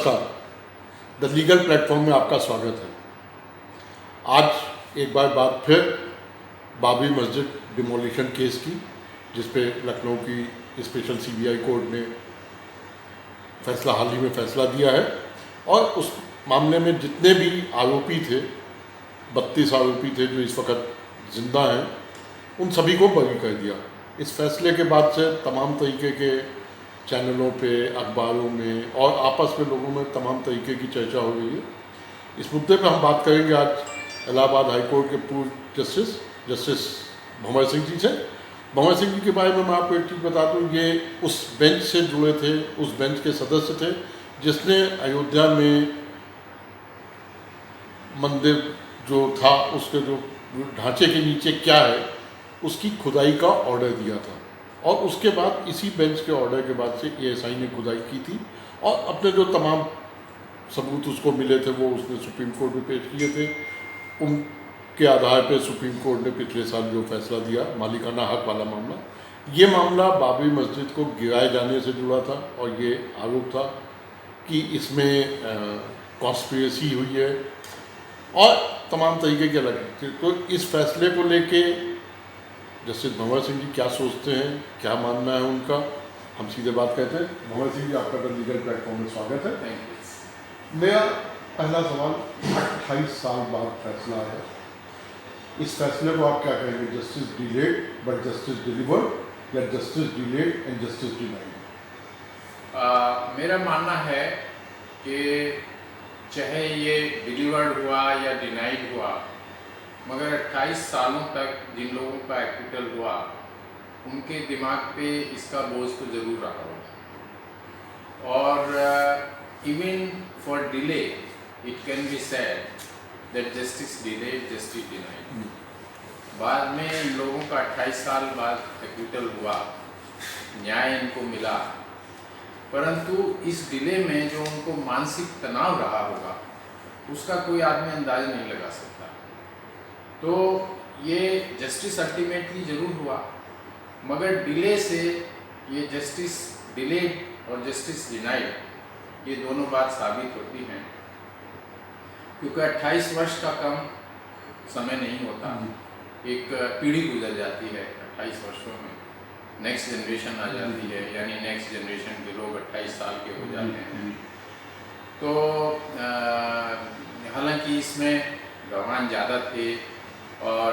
नमस्कार, the legal platform में आपका स्वागत है। आज एक बार बात फिर बाबरी मस्जिद डिमोलिशन केस की, जिस पे लखनऊ की स्पेशल सीबीआई कोर्ट ने हाल ही में फैसला दिया है और उस मामले में जितने भी आरोपी थे, 32 आरोपी थे जो इस वक्त जिंदा हैं, उन सभी को बरी कर दिया। इस फैसले के बाद से तमाम तरीके के चैनलों पे, अखबारों में और आपस में लोगों में तमाम तरीके की चर्चा हो रही है। इस मुद्दे पर हम बात करेंगे आज इलाहाबाद हाई कोर्ट के पूर्व जस्टिस भंवर सिंह जी से। भंवर सिंह जी के बारे में मैं आपको एक चीज़ बता दूँ, ये उस बेंच से जुड़े थे, उस बेंच के सदस्य थे जिसने अयोध्या में मंदिर जो था उसके जो ढांचे के नीचे क्या है उसकी खुदाई का ऑर्डर दिया था, और उसके बाद इसी बेंच के ऑर्डर के बाद से एएसआई ने खुदाई की थी और अपने जो तमाम सबूत उसको मिले थे वो उसने सुप्रीम कोर्ट में पेश किए थे। उनके आधार पर सुप्रीम कोर्ट ने पिछले साल जो फैसला दिया, मालिकाना हक वाला मामला, ये मामला बाबरी मस्जिद को गिराए जाने से जुड़ा था और ये आरोप था कि इसमें कॉन्स्पिरेसी हुई है और तमाम तरीके के अलग थे। तो इस फैसले को लेके जस्टिस भंवर सिंह जी क्या सोचते हैं, क्या मानना है उनका, हम सीधे बात करते हैं। भंवर सिंह जी, आपका लीगल प्लेटफॉर्म में स्वागत है। मेरा पहला सवाल, 28 साल बाद फैसला है, इस फैसले को आप क्या कहेंगे? Justice delayed but justice delivered या justice delayed and justice denied? मेरा मानना है कि चाहे ये डिलीवर्ड हुआ या डिनाइड हुआ, मगर 28 सालों तक जिन लोगों का एक्विटल हुआ उनके दिमाग पे इसका बोझ तो ज़रूर रहा होगा। और even for delay it can be said that justice delayed justice denied. बाद में इन लोगों का 28 साल बाद एक्विटल हुआ, न्याय इनको मिला, परंतु इस डिले में जो उनको मानसिक तनाव रहा होगा उसका कोई आदमी अंदाज़ नहीं लगा सकता। तो ये जस्टिस अल्टीमेटली ज़रूर हुआ, मगर डिले से ये जस्टिस डिलेड और जस्टिस डिनाइड ये दोनों बात साबित होती हैं, क्योंकि 28 वर्ष का कम समय नहीं होता। एक पीढ़ी गुजर जाती है 28 वर्षों में, नेक्स्ट जनरेशन आ जाती है, यानी नेक्स्ट जनरेशन के लोग 28 साल के हो जाते हैं। तो हालांकि इसमें गवाह ज़्यादा थे और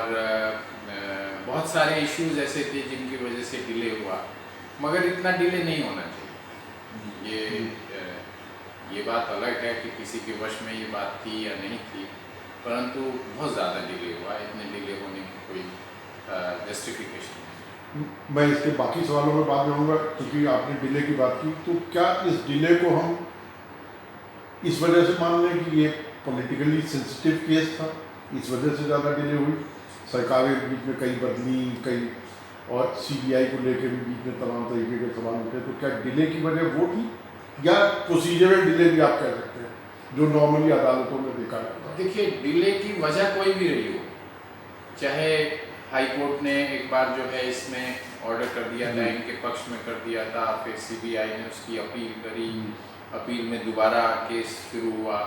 बहुत सारे इश्यूज ऐसे थे जिनकी वजह से डिले हुआ, मगर इतना डिले नहीं होना चाहिए। ये बात अलग है कि किसी के वश में ये बात थी या नहीं थी, परंतु बहुत ज़्यादा डिले हुआ। इतने डिले होने की कोई जस्टिफिकेशन नहीं। मैं इसके बाकी सवालों में बाद में आऊँगा, क्योंकि आपने डिले की बात की। तो क्या इस डिले को हम इस वजह से मान लें कि ये पॉलिटिकली सेंसिटिव केस था, इस वजह से ज़्यादा डिले हुई? सरकारें बीच में कई बदली, कई, और सीबीआई को लेकर भी बीच में तमाम तरीके के सवाल उठे। तो क्या डिले की वजह वो थी या प्रोसीजरल डिले भी आप कह सकते हैं जो नॉर्मली अदालतों में देखा जाता है? देखिए, डिले की वजह कोई भी रही हो, चाहे हाई कोर्ट ने एक बार जो है इसमें ऑर्डर कर दिया था, इनके पक्ष में कर दिया था, फिर सीबीआई ने उसकी अपील करी, अपील में दोबारा केस शुरू हुआ।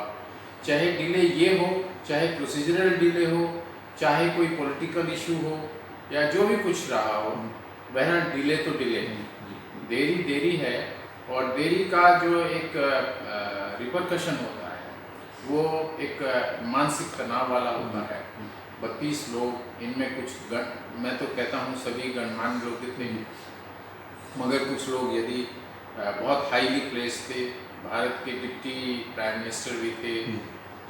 चाहे डिले ये हो, चाहे प्रोसीजरल डिले हो, चाहे कोई पॉलिटिकल इशू हो या जो भी कुछ रहा हो, बहरहाल डिले तो डिले है, देरी देरी है। और देरी का जो एक रिपरकशन होता है वो एक मानसिक तनाव वाला होता है। 32 लोग, इनमें कुछ मैं तो कहता हूँ सभी गणमान्य लोग थे, मगर कुछ लोग यदि बहुत हाईली प्लेस थे, भारत के डिप्टी प्राइम मिनिस्टर भी थे,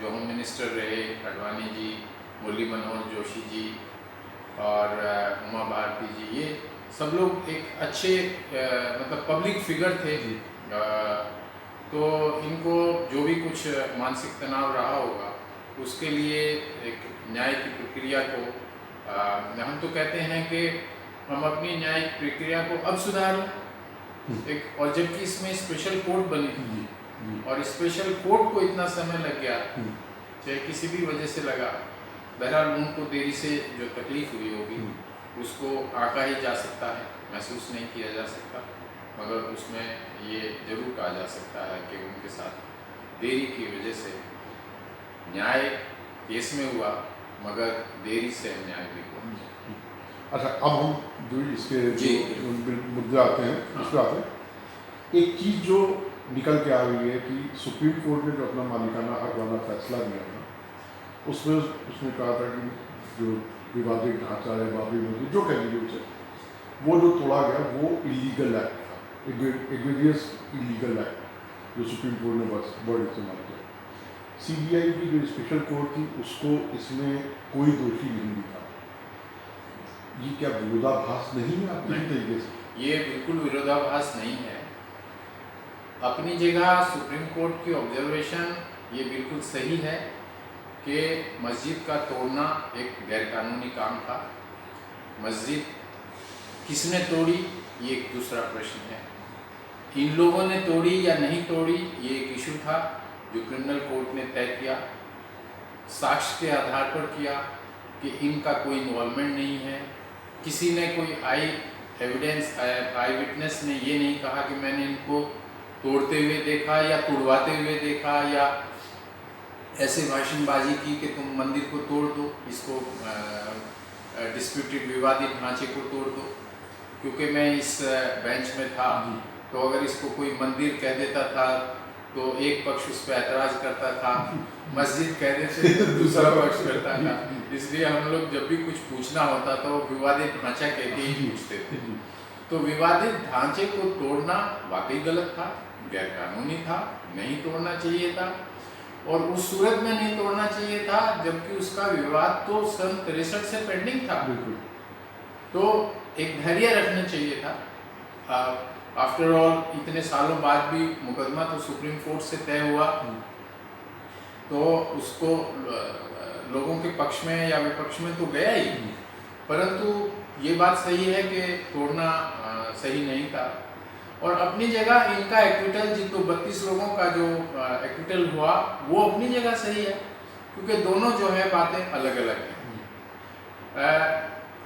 जो होम मिनिस्टर रहे अडवाणी जी, मुरली मनोहर जोशी जी और उमा भारती जी, ये सब लोग एक अच्छे मतलब पब्लिक फिगर थे। तो इनको जो भी कुछ मानसिक तनाव रहा होगा उसके लिए एक न्याय की प्रक्रिया को हम तो कहते हैं कि हम अपनी न्यायिक प्रक्रिया को अब सुधारें एक, और जबकि इसमें स्पेशल कोर्ट बनी और स्पेशल कोर्ट को इतना समय लग गया, चाहे किसी भी वजह से लगा, बहरहाल उनको देरी से जो तकलीफ हुई होगी उसको आंका ही जा सकता है, महसूस नहीं किया जा सकता, मगर उसमें ये जरूर कहा जा सकता है कि उनके साथ देरी की वजह से न्याय केस में हुआ, मगर देरी से अन्याय भी हुआ। अच्छा, अब हम जो इसके जी। जो मुद्दे आते हैं उस पर आते हैं। एक चीज़ जो निकल के आ रही है कि सुप्रीम कोर्ट ने जो अपना मालिकाना हक वाला फैसला लिया था, उसमें उसने कहा था कि जो विवादित ढांचा है, बाबरी मस्जिद जो कह लीजिए उसे, वो जो तोड़ा गया वो इलीगल एक्ट था, एग्वेरियस इलीगल एक्ट जो सुप्रीम कोर्ट ने वर्ड इस्तेमाल किया। सीबीआई की जो स्पेशल कोर्ट थी उसको इसमें कोई दोषी नहीं दिखा। ये क्या विरोधाभास नहीं है आपकी तरीके से? ये बिल्कुल विरोधाभास नहीं है। अपनी जगह सुप्रीम कोर्ट की ऑब्जर्वेशन ये बिल्कुल सही है कि मस्जिद का तोड़ना एक गैरकानूनी काम था। मस्जिद किसने तोड़ी ये एक दूसरा प्रश्न है। इन लोगों ने तोड़ी या नहीं तोड़ी ये एक इशू था जो क्रिमिनल कोर्ट ने तय किया, साक्ष्य के आधार पर किया कि इनका कोई इन्वॉल्वमेंट नहीं है। किसी ने कोई आई विटनेस ने ये नहीं कहा कि मैंने इनको तोड़ते हुए देखा या तुड़वाते हुए देखा या ऐसे भाषणबाजी की कि तुम मंदिर को तोड़ दो, इसको डिस्प्यूटेड विवादित ढांचे को तोड़ दो। क्योंकि मैं इस बेंच में था तो अगर इसको कोई मंदिर कह देता था तो एक पक्ष उस पर ऐतराज़ करता था, मस्जिद कह देते तो दूसरा पक्ष करता था। इसलिए हम लोग जब भी कुछ पूछना होता तो विवादित ढांचा कह के ही पूछते थे। तो विवादित ढांचे को तोड़ना वाकई गलत था, गैरकानूनी था, नहीं तोड़ना चाहिए था। और उस सूरत में नहीं तोड़ना चाहिए था जबकि उसका विवाद तो सन 63 से पेंडिंग था। तो एक धैर्य रखना चाहिए था। आफ्टर ऑल इतने सालों बाद भी मुकदमा तो सुप्रीम कोर्ट से तय हुआ, तो उसको लोगों के पक्ष में या विपक्ष में तो गया ही, परंतु ये बात सही है कि तोड़ना सही नहीं था। और अपनी जगह इनका एक्विटल जितो 32 लोगों का जो एक्विटल हुआ वो अपनी जगह सही है, क्योंकि दोनों जो है बातें अलग अलग हैं।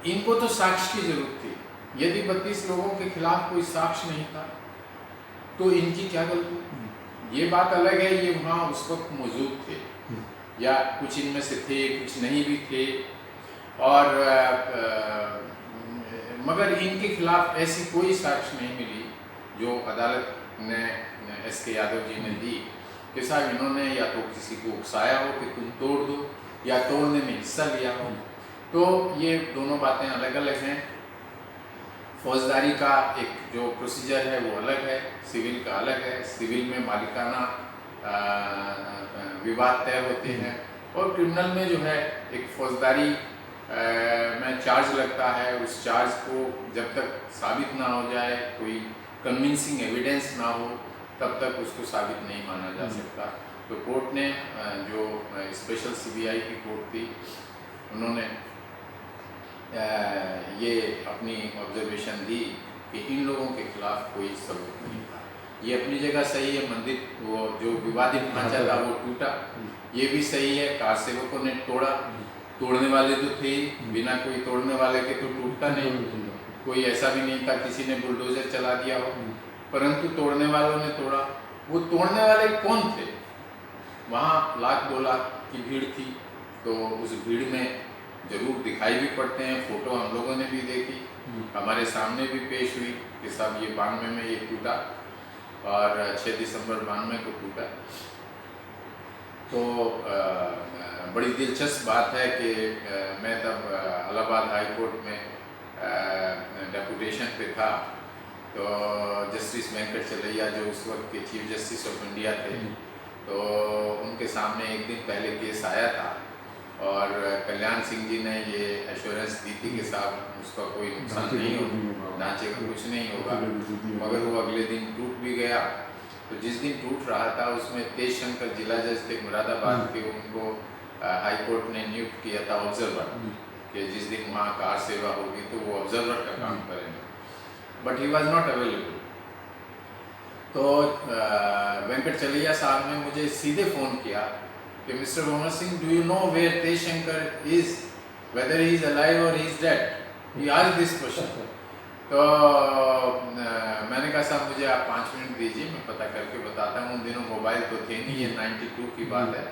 इनको तो साक्ष्य की जरूरत थी। यदि 32 लोगों के खिलाफ कोई साक्ष्य नहीं था तो इनकी क्या गलती? ये बात अलग है, ये वहाँ उस वक्त मौजूद थे या कुछ इनमें से थे, कुछ नहीं भी थे। और मगर इनके खिलाफ ऐसी कोई साक्ष्य नहीं मिली जो अदालत ने एस.के. यादव जी ने दी कि साहब इन्होंने या तो किसी को उकसाया हो कि तुम तोड़ दो या तोड़ने में हिस्सा लिया हो। तो ये दोनों बातें अलग अलग हैं। फौजदारी का एक जो प्रोसीजर है वो अलग है, सिविल का अलग है। सिविल में मालिकाना विवाद तय होते हैं और क्रिमिनल में जो है एक फौजदारी में चार्ज लगता है। उस चार्ज को जब तक साबित ना हो जाए, कोई कन्विंसिंग एविडेंस ना हो, तब तक उसको साबित नहीं माना जा सकता। तो कोर्ट ने जो स्पेशल सीबीआई की कोर्ट थी, उन्होंने ये अपनी ऑब्जर्वेशन दी कि इन लोगों के खिलाफ कोई सबूत नहीं था। ये अपनी जगह सही है। मंदिर वो जो विवादित ढांचा था वो टूटा, ये भी सही है। कार सेवकों ने तोड़ा, तोड़ने वाले तो थे, बिना कोई तोड़ने वाले के तो टूटता नहीं। कोई ऐसा भी नहीं था किसी ने बुलडोजर चला दिया हो, परंतु तोड़ने वालों ने तोड़ा। वो तोड़ने वाले कौन थे? वहाँ 1 लाख 2 लाख की भीड़ थी, तो उस भीड़ में जरूर दिखाई भी पड़ते हैं। फोटो हम लोगों ने भी देखी, हमारे सामने भी पेश हुई कि साहब ये 92 में ये टूटा और 6 दिसंबर 92 को टूटा। तो बड़ी दिलचस्प बात है कि मैं तब इलाहाबाद हाई कोर्ट में डेपुटेशन पे था, तो जस्टिस वेंकट चलैया जो उस वक्त के चीफ जस्टिस ऑफ इंडिया थे, तो उनके सामने एक दिन पहले केस आया था और कल्याण सिंह जी ने ये एश्योरेंस दी थी कि साहब उसका कोई नुकसान नहीं होगा, ढांचे का कुछ नहीं होगा। मगर वो अगले दिन टूट भी गया। तो जिस दिन टूट रहा था उसमें तेज शंकर जिला जज थे मुरादाबाद के, उनको हाई कोर्ट ने नियुक्त किया था ऑब्जर्वर, कि जिस दिन वहाँ कार सेवा होगी तो वो ऑब्जर्वर का काम करेंगे, but he was not available. तो वेंकट चलैया साहब ने मुझे सीधे फ़ोन किया कि mister Bhanwar Singh, do you know where Tej Shankar is, whether he is alive और he is dead? He asked this question. तो मैंने कहा साहब मुझे आप 5 मिनट दीजिए, मैं पता करके बताता हूँ। उन दिनों मोबाइल तो थे नहीं, ये 92 की बात है।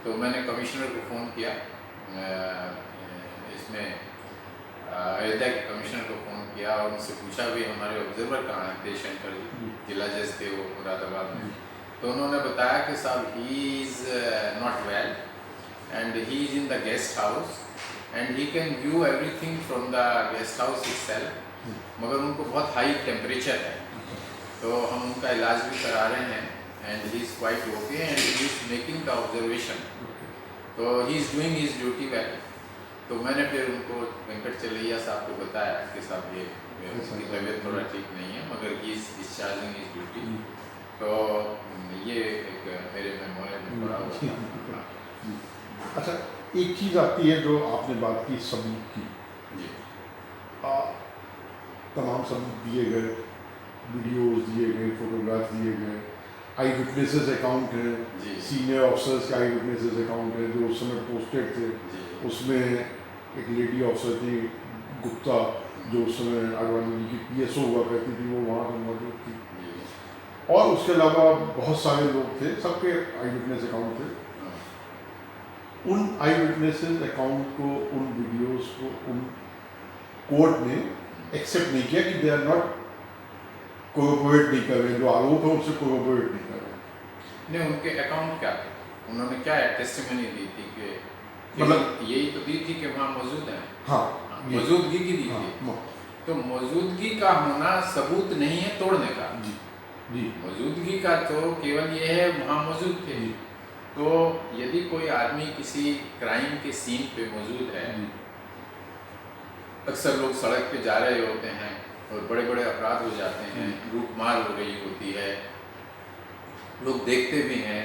तो मैंने कमिश्नर को फ़ोन किया, इसमें अयोध्या के कमिश्नर को फ़ोन किया और उनसे पूछा भी हमारे ऑब्जर्वर कहाँ हैं, देशंकर जी, जिला जज थे वो मुरादाबाद में। तो उन्होंने बताया कि साहब he is not well and he is in the guest house and he can view everything from the guest house itself, मगर उनको बहुत हाई टेम्परेचर है, तो हम उनका इलाज भी करा रहे हैं and he is quite okay and he is making the observation, तो he is doing his duty well. तो मैंने फिर उनको वेंकट चलैया साहब को बताया कि साहब ये उसकी तबीयत थोड़ा ठीक नहीं है, मगर he is discharging his duty. तो ये एक मेरे मेमोरियल में पड़ा हुआ था। अच्छा, एक चीज़ आती है जो आपने बात की सबूत की, जी तमाम सबूत दिए गए, वीडियोस दिए गए, फोटोग्राफ दिए गए, आई विटनेसेस अकाउंट है, जी सीनियर ऑफिसर्स के आई विटनेसेस अकाउंट है जो उस समय पोस्टेड थे। जी उसमें एक लेडी ऑफिसर थी गुप्ता, जो उस समय आडवाणी जी की PSO हुआ करती थी, वो वहाँ पर मौजूद थी। जी और उसके अलावा बहुत सारे लोग थे, सबके आई विटनेस अकाउंट थे। उन आई विटनेसेस अकाउंट को, उन वीडियोस को, उन कोर्ट ने एक्सेप्ट नहीं किया कि दे आर नॉट कोऑपरेट नहीं कर रहे, जो आरोप है उससे कोऑपरेट नहीं कर रहे। नहीं, उनके अकाउंट क्या थे, उन्होंने क्या टेस्टिमनी दी थी कि मतलब यही तो दी थी कि वहाँ मौजूद है। हाँ, मौजूदगी की दी हाँ, थी। तो मौजूदगी का होना सबूत नहीं है तोड़ने का। जी जी मौजूदगी का तो केवल ये है वहाँ मौजूद थे। जी तो यदि कोई आदमी किसी क्राइम के सीन पे मौजूद है, जी अक्सर लोग सड़क पे जा रहे होते हैं और बड़े बड़े अपराध हो जाते हैं, लूटमार हो रही होती है, लोग देखते भी हैं,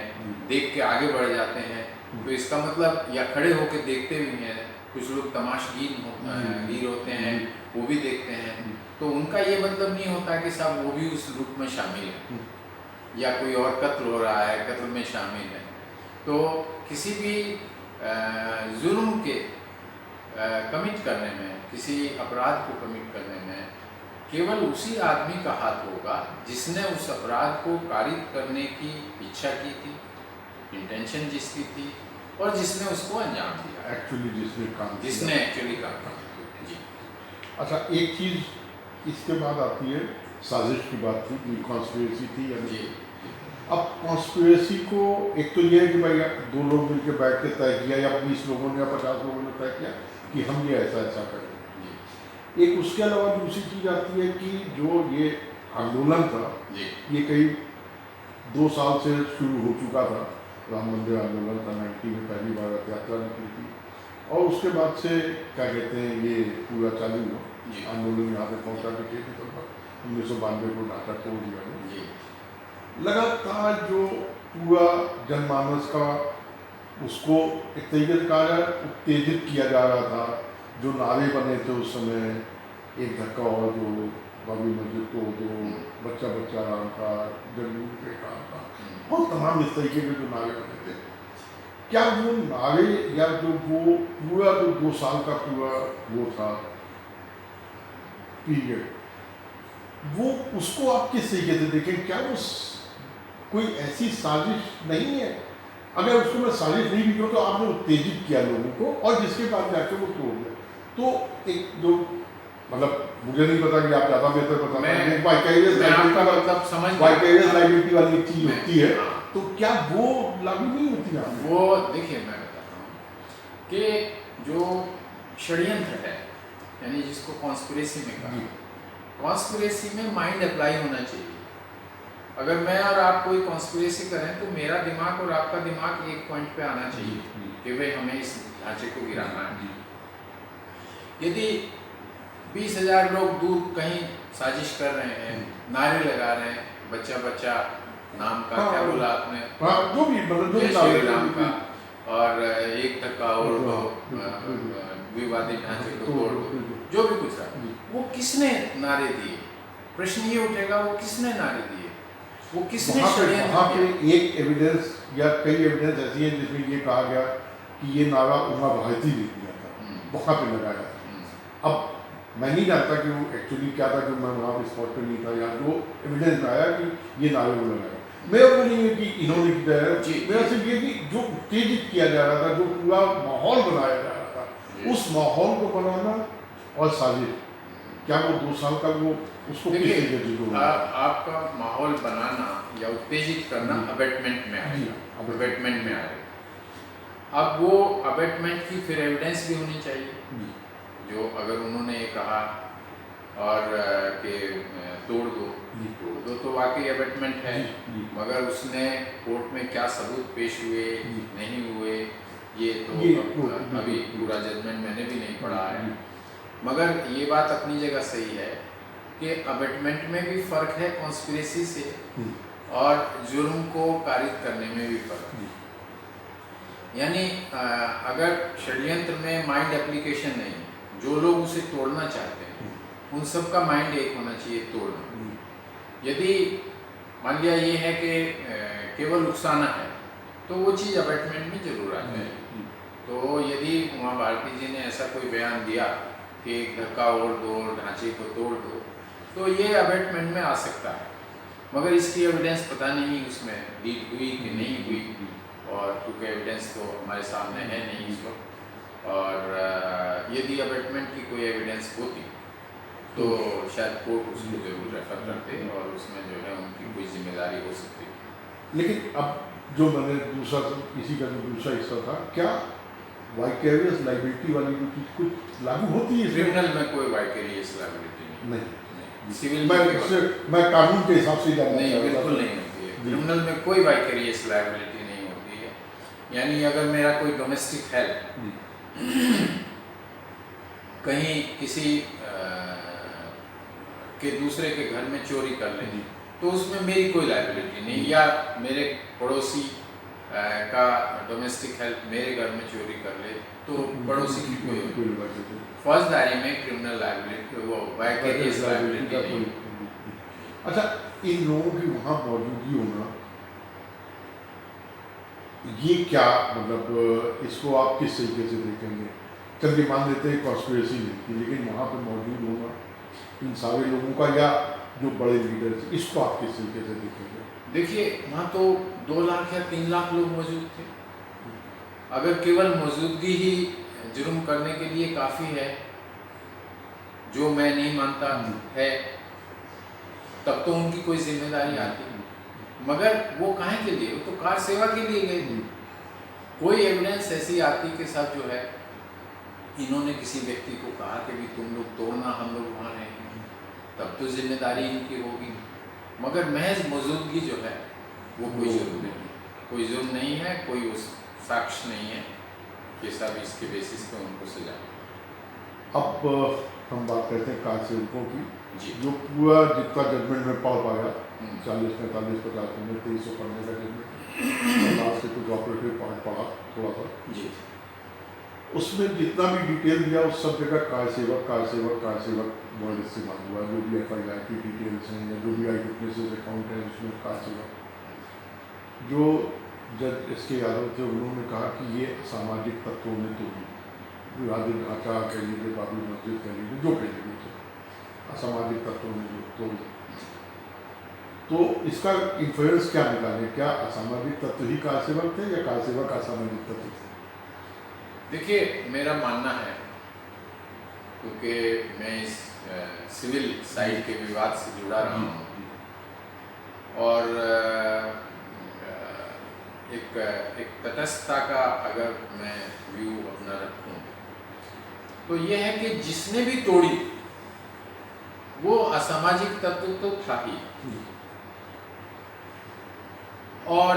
देख के आगे बढ़ जाते हैं, तो इसका मतलब, या खड़े होकर देखते भी हैं, कुछ लोग तमाशगीर होते हैं, वो भी देखते हैं, तो उनका ये मतलब नहीं होता कि साहब वो भी उस लूट में शामिल है या कोई और कत्ल हो रहा है, कत्ल में शामिल है। तो किसी भी जुल्म के कमिट करने में, किसी अपराध को कमिट करने में केवल उसी आदमी का हाथ होगा जिसने उस अपराध को कारित करने की इच्छा की थी, इंटेंशन जिसकी थी, और जिसने उसको अंजाम दिया, एक्चुअली जिसने एक्चुअली काम किया। जी अच्छा, एक चीज़ इसके बाद आती है, साजिश की बात थी कि कॉन्स्पिरेसी थी या जी नहीं। अब कॉन्स्पिरेसी को एक तो ये है कि भाई दो लोग मिलकर बैठ के तय किया, या 20 लोगों ने या 50 लोगों ने तय किया कि हम ये ऐसा ऐसा करेंगे। जी एक उसके अलावा दूसरी चीज़ आती है कि जो ये आंदोलन था, जी ये करीब 2 साल से शुरू हो चुका था। राम मंदिर आंदोलन था, 90 में पहली बार रथ यात्रा निकली थी, और उसके बाद से क्या कहते हैं, ये पूरा चालू हुआ जी आंदोलन। यहाँ पे पहुँचा के 1992 को ढाका तोड़ दिया गया। जी लगातार जो पूरा जनमानस का, उसको एक तरीके से कहा जाए उत्तेजित किया जा रहा था। जो नारे बने थे उस समय, एक धक्का और जो बाबरी मस्जिद तोड़ दो, बच्चा बच्चा राम का, जन्म पे काम का, और तमाम इस तरीके के जो नारे बने थे, क्या वो नारे या जो वो पूरा जो 2 साल का पूरा वो था पीरियड, वो उसको आप किस तरीके से देखें? क्या वो कोई ऐसी साजिश नहीं है? अगर उसको मैं साजिश नहीं भी कहूँ तो आपने उत्तेजित किया लोगों को, और जिसके बाद जाके वो तोड़ दिया। तो एक जो, मतलब मुझे नहीं पता कि आप ज़्यादा बेहतर बता पाएंगे, वाइकेरियस लायबिलिटी वाली एक चीज़ होती है, तो क्या वो लागू नहीं होती है? वो देखिए, मैं बताता हूँ कि जो षड्यंत्र है, यानी जिसको कॉन्स्पिरेसी में कहा, कॉन्स्पिरेसी में माइंड अप्लाई होना चाहिए। अगर मैं और आप कोई कॉन्स्पिरेसी करें तो मेरा दिमाग और आपका दिमाग एक पॉइंट पे आना चाहिए कि भाई हमें इस ढांचे को गिराना है। यदि 20,000 लोग दूर कहीं साजिश कर रहे हैं, नारे लगा रहे हैं, बच्चा बच्चा नाम का, क्या बोला आपने, जो भी मतलब जय श्री राम का, और एक धक्का और विवादित ढांचे को तोड़ दो, जो भी कुछ रहा, वो किसने नारे दिए? प्रश्न ये उठेगा, वो किसने नारे दिए, वो किसने षड्यंत्र वहाँ पे किया? एक एविडेंस या कई एविडेंस ऐसी है जिसमें ये कहा गया कि ये नारा उमा भारती ने दिया था, वहाँ पे लगाया। अब मैं नहीं जानता कि वो एक्चुअली क्या था, कि मैं वहाँ पे स्पॉट पे नहीं था, या जो एविडेंस में आया कि ये नारे वो लगाया। मेरा वो नहीं है कि इन्होंने किया है, जी, मेरा जी। सिर्फ ये कि जो उत्तेजित किया जा रहा था, जो पूरा माहौल बनाया जा रहा था, जी। उस माहौल को बनाना और साजिश, क्या वो 2 साल का वो उसको किस देखिए, तरीके से जोड़ा? आपका माहौल बनाना या उत्तेजित करना जी। अबेटमेंट में जी, आएगा, अबेटमेंट। अबेटमेंट में आएगा। अब वो अबेटमेंट की फिर एविडेंस भी होनी चाहिए, जी, जो अगर उन्होंने ये कहा और कि जी। तोड़ दो तो वाकई अबेटमेंट है। जी, जी। मगर उसने कोर्ट में क्या सबूत पेश हुए, जी। नहीं हुए, ये तो ये अब तो अभी बिल्कुल, पूरा जजमेंट मैंने भी नहीं पढ़ा है। जी, मगर ये बात अपनी जगह सही है कि अबेटमेंट में भी फ़र्क है कॉन्स्पिरेसी से, जी, और जुर्म को पारित करने में भी फ़र्क है। जी। यानी अगर षड्यंत्र में माइंड एप्लीकेशन नहीं है, जो लोग उसे तोड़ना चाहते हैं उन सब का माइंड एक होना चाहिए तोड़ना। यदि मान लिया ये है कि केवल उकसाना है, तो वो चीज़ अबेटमेंट में जरूर आ जाएगी। तो यदि उमा भारती जी ने ऐसा कोई बयान दिया कि घर का और दो, ढांचे को तोड़ दो, तो ये अबेटमेंट में आ सकता है। मगर इसकी एविडेंस पता नहीं उसमें लीड हुई कि नहीं हुई, और क्योंकि एविडेंस तो हमारे सामने है नहीं इस वक्त। और यदि अबेटमेंट की कोई एविडेंस होती तो शायद कोर्ट उसको जरूर रेफर करते और उसमें जो है उनकी कोई जिम्मेदारी हो सकती। लेकिन अब जो मैंने दूसरा, इसी का जो दूसरा हिस्सा था, क्या वाइकेरियस लाइबिलिटी वाली जो चीज कुछ लागू होती है इसमें? क्रिमिनल में कोई वाइकेरियस लायबिलिटी नहीं, नहीं, सिविल मैं में इससे मैं कानून के हिसाब से जानना नहीं, चाह रहा बिल्कुल था। नहीं होती है। जी। क्रिमिनल में कोई वाइकेरियस लायबिलिटी नहीं होती है। यानी अगर मेरा कोई डोमेस्टिक हेल्प कहीं किसी के दूसरे के घर में चोरी कर ले, तो उसमें मेरी कोई लायबिलिटी नहीं, या मेरे पड़ोसी का डोमेस्टिक हेल्प मेरे घर में चोरी कर ले तो पड़ोसी की कोई फौजदारी में क्रिमिनल लायबिलिटी, वो वाइकेरियस लायबिलिटी नहीं। अच्छा, इन लोगों की वहाँ मौजूदगी होना, ये क्या मतलब, इसको आप किस तरीके से देखेंगे? चलिए मान लेते हैं कॉन्स्पिरेसी नहीं थी, लेकिन वहाँ पे मौजूद होना इन सारे लोगों का, या जो बड़े लीडर्स, इसको आप किस तरीके से देखेंगे? देखिए, वहाँ तो 2 लाख या 3 लाख लोग मौजूद थे। अगर केवल मौजूदगी ही जुर्म करने के लिए काफ़ी है, जो मैं नहीं मानता है, तब तो उनकी कोई जिम्मेदारी आती। मगर वो काहे के लिए? वो तो कार सेवा के लिए गए थे। कोई एविडेंस ऐसी आती के साथ जो है इन्होंने किसी व्यक्ति को कहा कि भी तुम लोग तोड़ना, हम लोग वहाँ रहेंगे, तब तो जिम्मेदारी इनकी होगी। मगर महज मौजूदगी जो है वो कोई जुर्म नहीं है, कोई जुर्म नहीं है, कोई उस साक्ष्य नहीं है कि सब इसके बेसिस पे उनको सजा। अब हम बात करते हैं कार सेवकों की, जी। जो पूरा जितना जजमेंट में पढ़ पाया, 40, 45, 50 में 2300 पढ़ने का जजमेंट, लास्ट से कुछ ऑपरेटिव पार्ट पढ़ा थोड़ा सा जी। उसमें जितना भी डिटेल दिया, उस सब जगह कार सेवक वर्ड इस्तेमाल हुआ। जो भी FIR की डिटेल्स हैं या जो भी आई विटनेसेस अकाउंट है, उसमें कार सेवक। जो जज SK यादव थे, उन्होंने कहा कि ये सामाजिक तत्वों ने तोड़ी, बुनियादी ढांचा कह लीजिए, बाबरी मस्जिद कह लीजिए, जो कह लीजिए, असामाजिक तत्वों ने जो तोड़ी। तो इसका इन्फ्लुएंस क्या निकालें? क्या असामाजिक तत्व ही कार सेवक थे, या कार सेवक असामाजिक तत्व थे? देखिए, मेरा मानना है, क्योंकि मैं इस सिविल साइड के विवाद से जुड़ा रहा हूँ, और एक तटस्थता का अगर मैं व्यू अपना रखूँ, तो ये है कि जिसने भी तोड़ी वो असामाजिक तत्व तो था ही, और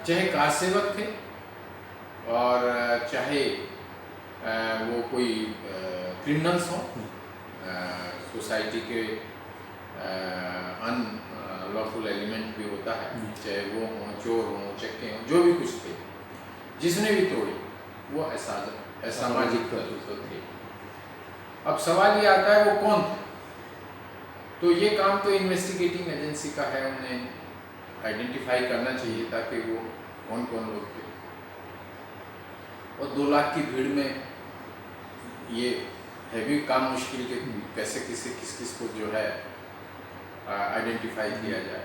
चाहे कार सेवक थे, और चाहे वो कोई क्रिमिनल्स हों, सोसाइटी के अनलॉफुल एलिमेंट भी होता है, चाहे वो हों, चोर हों, चक्के हों, जो भी कुछ थे, जिसने भी तोड़ी वो असामाजिक तत्व तो थे। अब सवाल ये आता है वो कौन थे? तो ये काम तो इन्वेस्टिगेटिंग एजेंसी का है, उन्हें आइडेंटिफाई करना चाहिए ताकि वो कौन कौन लोग थे। और 2 लाख की भीड़ में ये है भी काम मुश्किल के कैसे किस किस को जो है आइडेंटिफाई किया जाए।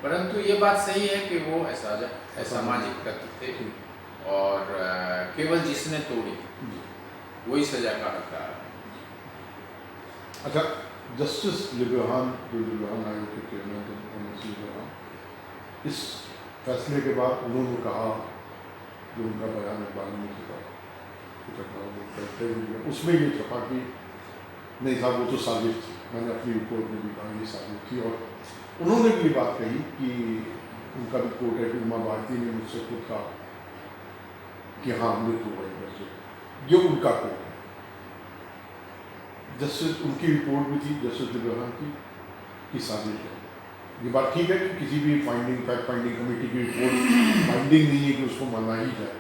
परंतु ये बात सही है कि वो असामाजिक तत्व थे और केवल जिसने तोड़ी वही सजा का हकदार है। अच्छा, जस्टिस लिब्रान जो लिब्रान आयोग के चेयरमैन थे एमएस लिब्रान, इस फैसले के बाद उन्होंने कहा जो उनका बयान है 12 के बाद करते हुए उसमें ये छपा कि नहीं साहब वो तो साजिश थी, मैंने अपनी रिपोर्ट में भी कहा ये साजिश थी। और उन्होंने भी ये बात कही कि उनका भी कोर्ट है कि उमा भारती ने मुझसे खुद कहा कि हाँ हमने तो वही वैसे ये उनका कोर्ट है। जस्टिस उनकी रिपोर्ट भी थी जस्टिस लिब्रान की साजिश है। ये बात ठीक है कि किसी भी फैक्ट फाइंडिंग कमेटी की रिपोर्ट फाइंडिंग नहीं है कि उसको माना ही जाए,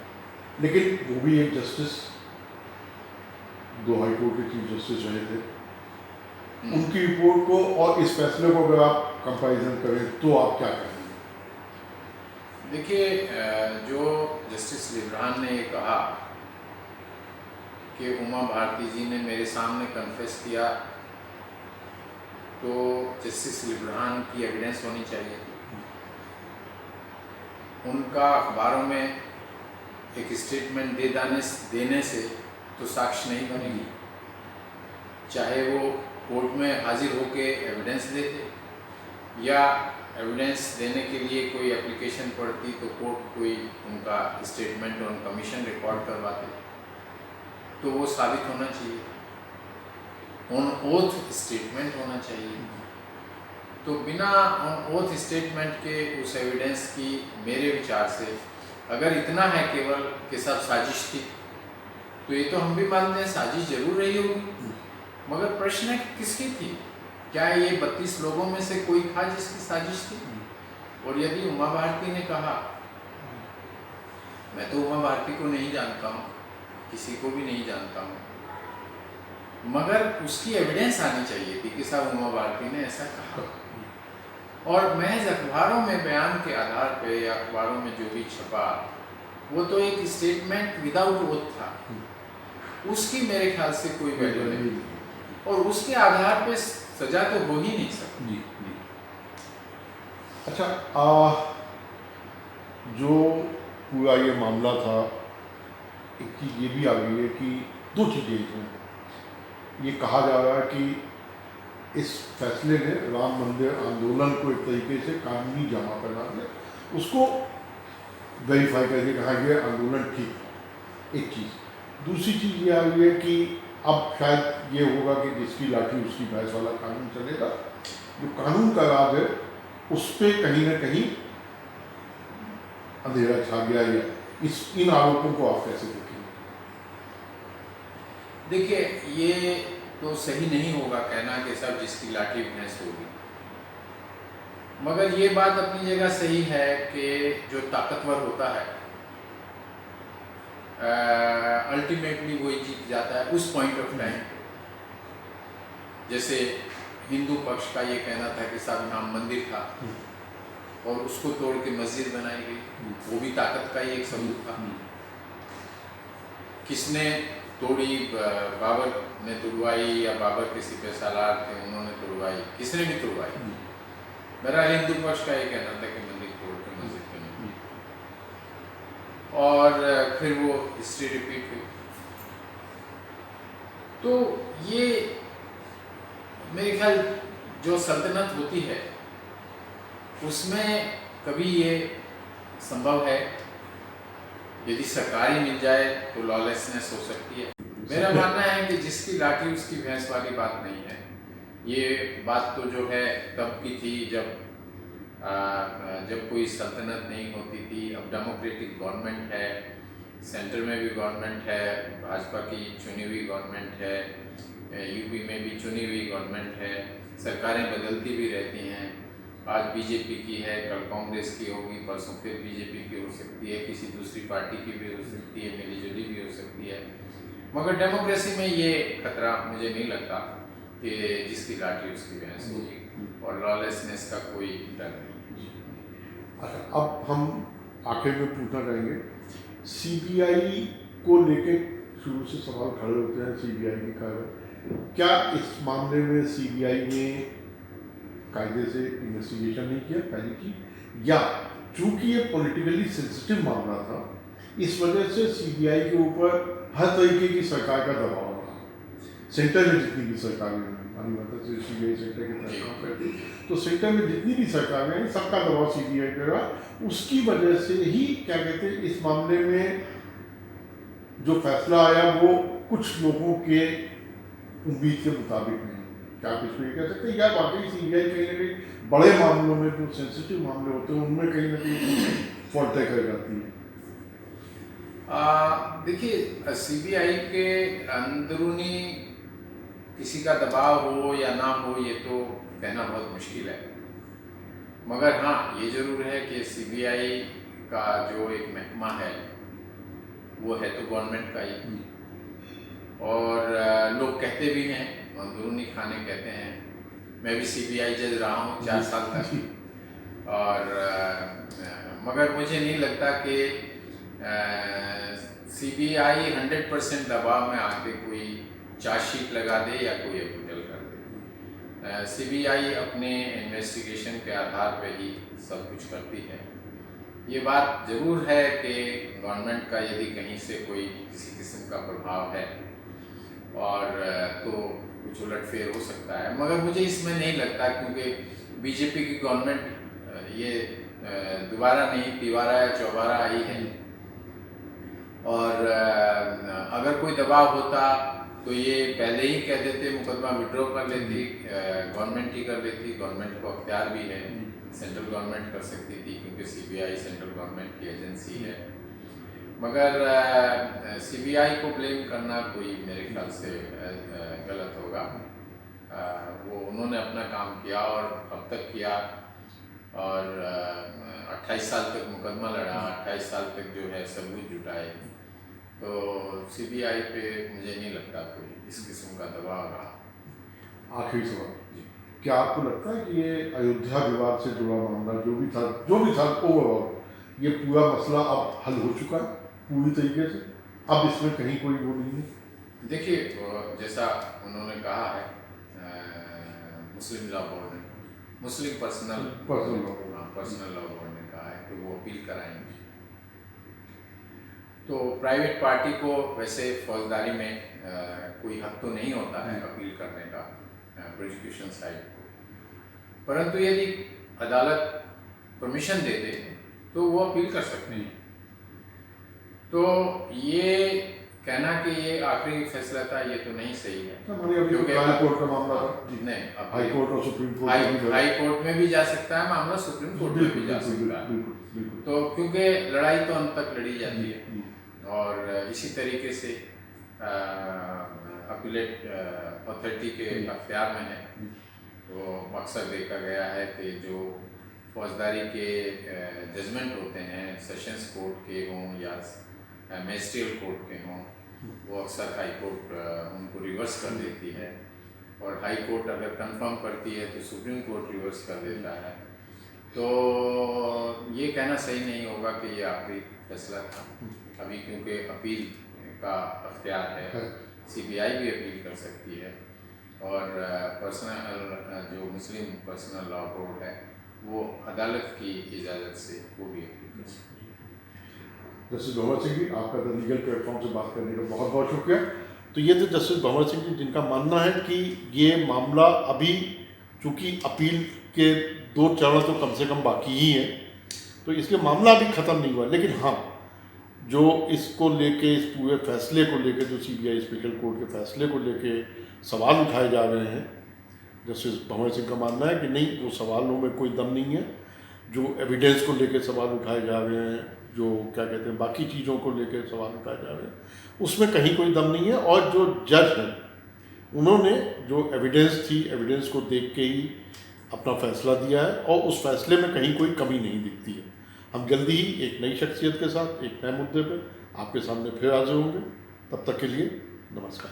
लेकिन वो भी एक जस्टिस, 2 हाई कोर्ट के चीफ जस्टिस रहे थे, उनकी रिपोर्ट को और इस फैसले को अगर आप कंपैरिजन करें तो आप क्या कहेंगे? देखिए, जो जस्टिस लिब्रान ने ये कहा कि उमा भारती जी ने मेरे सामने कन्फेस किया, तो जस्टिस लिब्रान की एविडेंस होनी चाहिए। उनका अखबारों में एक स्टेटमेंट देने से तो साक्ष्य नहीं बनेगी, चाहे वो कोर्ट में हाजिर होके एविडेंस देते या एविडेंस देने के लिए कोई एप्लीकेशन पड़ती तो कोर्ट कोई उनका स्टेटमेंट ऑन कमीशन रिकॉर्ड करवाते, तो वो साबित होना चाहिए, ऑन ओथ स्टेटमेंट होना चाहिए। तो बिना ऑन ओथ स्टेटमेंट के उस एविडेंस की मेरे विचार से अगर इतना है केवल कि सब साजिश थी, तो ये तो हम भी मानते हैं साजिश जरूर रही होगी, मगर प्रश्न है किसकी थी? क्या ये 32 लोगों में से कोई था जिसकी साजिश थी? और यदि उमा भारती ने कहा, मैं तो उमा भारती को नहीं जानता हूँ, किसी को भी नहीं जानता हूँ, मगर उसकी एविडेंस आनी चाहिए थी कि साहब उमा भारती ने ऐसा कहा। और महज अखबारों में बयान के आधार पे या अखबारों में जो भी छपा वो तो एक स्टेटमेंट विदाउट ओथ था, उसकी मेरे ख्याल से कोई वैल्यू नहीं, और उसके आधार पे सजा तो हो ही नहीं सकती। अच्छा, जो पूरा ये मामला था, एक चीज़ ये भी आ गई है कि 2 चीज़ें इसमें ये कहा जा रहा है कि इस फैसले ने राम मंदिर आंदोलन को एक तरीके से कानूनी जमा बना दिया, उसको वेरीफाई करके कहा गया आंदोलन ठीक था, एक चीज़। दूसरी चीज़ ये आ गई है कि अब शायद ये होगा कि जिसकी लाठी उसकी भैंस वाला कानून चलेगा, जो कानून का राज है उस पर कहीं ना कहीं अंधेरा छा गया है। इन आरोपों को आप कैसे देखेंगे? देखिए, ये तो सही नहीं होगा कहना कि सब जिसकी लाठी भैंस होगी, मगर ये बात अपनी जगह सही है कि जो ताकतवर होता है अल्टीमेटली वही जीत जाता है उस पॉइंट ऑफ टाइम। जैसे हिंदू पक्ष का ये कहना था कि साहब राम मंदिर था और उसको तोड़ के मस्जिद बनाई गई, वो भी ताकत का ही एक सबूत था। किसने तोड़ी? बाबर ने तुड़वाई या बाबर के सिपह सालार थे उन्होंने तुड़वाई, किसने भी तुड़वाई। मेरा हिंदू पक्ष का ये कहना था कि मंदिर तोड़ के मस्जिद बनी, और फिर वो हिस्ट्री रिपीट हुई। तो ये मेरे ख्याल जो सल्तनत होती है उसमें कभी ये संभव है, यदि सरकारी मिल जाए तो लॉलेसनेस हो सकती है। मेरा मानना है कि जिसकी लाठी उसकी भैंस वाली बात नहीं है। ये बात तो जो है तब की थी जब कोई सल्तनत नहीं होती थी। अब डेमोक्रेटिक गवर्नमेंट है, सेंटर में भी गवर्नमेंट है, भाजपा की चुनी हुई गवर्नमेंट है, यूपी में भी चुनी हुई गवर्नमेंट है, सरकारें बदलती भी रहती हैं। आज बीजेपी की है, कल कांग्रेस की होगी, परसों फिर बीजेपी की हो सकती है, किसी दूसरी पार्टी की भी हो सकती है, मिलीजुली भी हो सकती है। मगर डेमोक्रेसी में ये खतरा मुझे नहीं लगता कि जिसकी लाठी उसकी भैंस होगी, और लॉलेसनेस का कोई डर नहीं। अच्छा, अब हम आखिर में पूछना चाहेंगे, सीबीआई को लेके शुरू से सवाल खड़े होते हैं सीबीआई के कारण, क्या इस मामले में सीबीआई ने कायदे से इन्वेस्टिगेशन नहीं किया पहली चीज, या चूंकि ये पॉलिटिकली सेंसिटिव मामला था इस वजह से सीबीआई के ऊपर हर तरीके की सरकार का दबाव रहा, सेंटर में जितनी भी सरकारें मानी मतलब से सीबीआई सेंटर के तहत काम करती, तो सेंटर में जितनी भी सरकारें हैं सबका दबाव सीबीआई पे रहा, उसकी वजह से ही क्या कहते हैं इस मामले में जो फैसला आया वो कुछ लोगों के उम्मीद के मुताबिक नहीं। क्या आप इसको ये कह सकते हैं या वाकई सीबीआई कहीं ना कहीं बड़े मामलों में जो सेंसिटिव मामले होते हैं उनमें कहीं ना कहीं फॉल्ट तय कर जाती है? देखिए, सीबीआई के अंदरूनी किसी का दबाव हो या ना हो ये तो कहना बहुत मुश्किल है, मगर हाँ ये जरूर है कि सीबीआई का जो एक महकमा है वो है तो गवर्नमेंट का ही, और लोग कहते भी हैं, अंदरूनी खाने कहते हैं, मैं भी सीबीआई जज रहा हूँ 4 साल तक, और मगर मुझे नहीं लगता कि सीबीआई 100% दबाव में आके कोई चार्जशीट लगा दे या कोई अप्रूवल कर दे। सीबीआई अपने इन्वेस्टिगेशन के आधार पर ही सब कुछ करती है। ये बात ज़रूर है कि गवर्नमेंट का यदि कहीं से कोई किसी किस्म का प्रभाव है और तो कुछ उलटफेर हो सकता है, मगर मुझे इसमें नहीं लगता, क्योंकि बीजेपी की गवर्नमेंट ये दोबारा नहीं तिबारा या चौबारा आई है, और अगर कोई दबाव होता तो ये पहले ही कह देते, मुकदमा विड्रॉ कर लेती, गवर्नमेंट ही कर लेती, गवर्नमेंट को अख्तियार भी है, सेंट्रल गवर्नमेंट कर सकती थी क्योंकि सीबीआई सेंट्रल गवर्नमेंट की एजेंसी है, मगर सीबीआई को ब्लेम करना कोई मेरे ख्याल से गलत होगा। वो उन्होंने अपना काम किया और अब तक किया, और 28 साल तक मुकदमा लड़ा, 28 साल तक जो है सबूत जुटाए, तो सीबीआई पे मुझे नहीं लगता कोई इस किस्म का दबाव रहा। आखिरी सवाल, क्या आपको लगता है कि ये अयोध्या विवाद से जुड़ा मामला जो भी था ओवरऑल ये पूरा मसला अब हल हो चुका है पूरी तरीके से, अब इसमें कहीं कोई वो नहीं है? देखिए, जैसा उन्होंने कहा है मुस्लिम लॉ बोर्ड ने, मुस्लिम पर्सनल लॉ बोर्ड ने कहा है कि वो अपील कराएंगे, तो प्राइवेट पार्टी को वैसे फौजदारी में कोई हक तो नहीं होता है अपील करने का प्रोसिक्यूशन साइड को, परंतु यदि अदालत परमिशन दे दे तो वो अपील कर सकते हैं। तो ये कहना कि ये आखिरी फैसला था ये तो नहीं सही है, क्योंकि हाई कोर्ट का मामला था, नहीं हाई कोर्ट और सुप्रीम कोर्ट हाई कोर्ट में भी जा सकता है मामला, सुप्रीम कोर्ट में भी जा सकता है, तो क्योंकि लड़ाई तो अंत तक लड़ी जाती है, और इसी तरीके से अपीलेट अथॉरिटी के अख्तियार में है, तो मकसद देखा गया है कि जो फौजदारी के जजमेंट होते हैं सेशंस कोर्ट के हों या मैजिस्ट्रियल कोर्ट के हों, वो अक्सर हाई कोर्ट उनको रिवर्स कर देती है, और हाई कोर्ट अगर कंफर्म करती है तो सुप्रीम कोर्ट रिवर्स कर देता है, तो ये कहना सही नहीं होगा कि ये आखिरी फैसला था अभी, क्योंकि अपील का अख्तियार है, सीबीआई भी अपील कर सकती है, और पर्सनल जो मुस्लिम पर्सनल लॉ बोर्ड है वो अदालत की इजाज़त से वो भी अपील कर सकती है। जस्टिस भंवर सिंह जी, आपका द लीगल प्लेटफॉर्म से बात करने का बहुत बहुत शुक्रिया। तो ये थे जस्टिस भंवर सिंह जी, जिनका मानना है कि ये मामला अभी चूँकि अपील के 2 चरण तो कम से कम बाकी ही हैं, तो इसके मामला अभी ख़त्म नहीं हुआ, लेकिन हाँ जो इसको लेके इस पूरे फैसले को लेके जो सीबीआई स्पेशल कोर्ट के फैसले को लेके सवाल उठाए जा रहे हैं, जस्टिस भंवर सिंह का मानना है कि नहीं, वो सवालों में कोई दम नहीं है, जो एविडेंस को लेके सवाल उठाए जा रहे हैं, जो क्या कहते हैं बाकी चीज़ों को लेके सवाल उठाए जा रहे हैं, उसमें कहीं कोई दम नहीं है, और जो जज हैं उन्होंने जो एविडेंस थी, एविडेंस को देख के ही अपना फैसला दिया है, और उस फैसले में कहीं कोई कमी नहीं दिखती है। हम जल्दी ही एक नई शख्सियत के साथ एक नए मुद्दे पर आपके सामने फिर हाजिर होंगे, तब तक के लिए नमस्कार।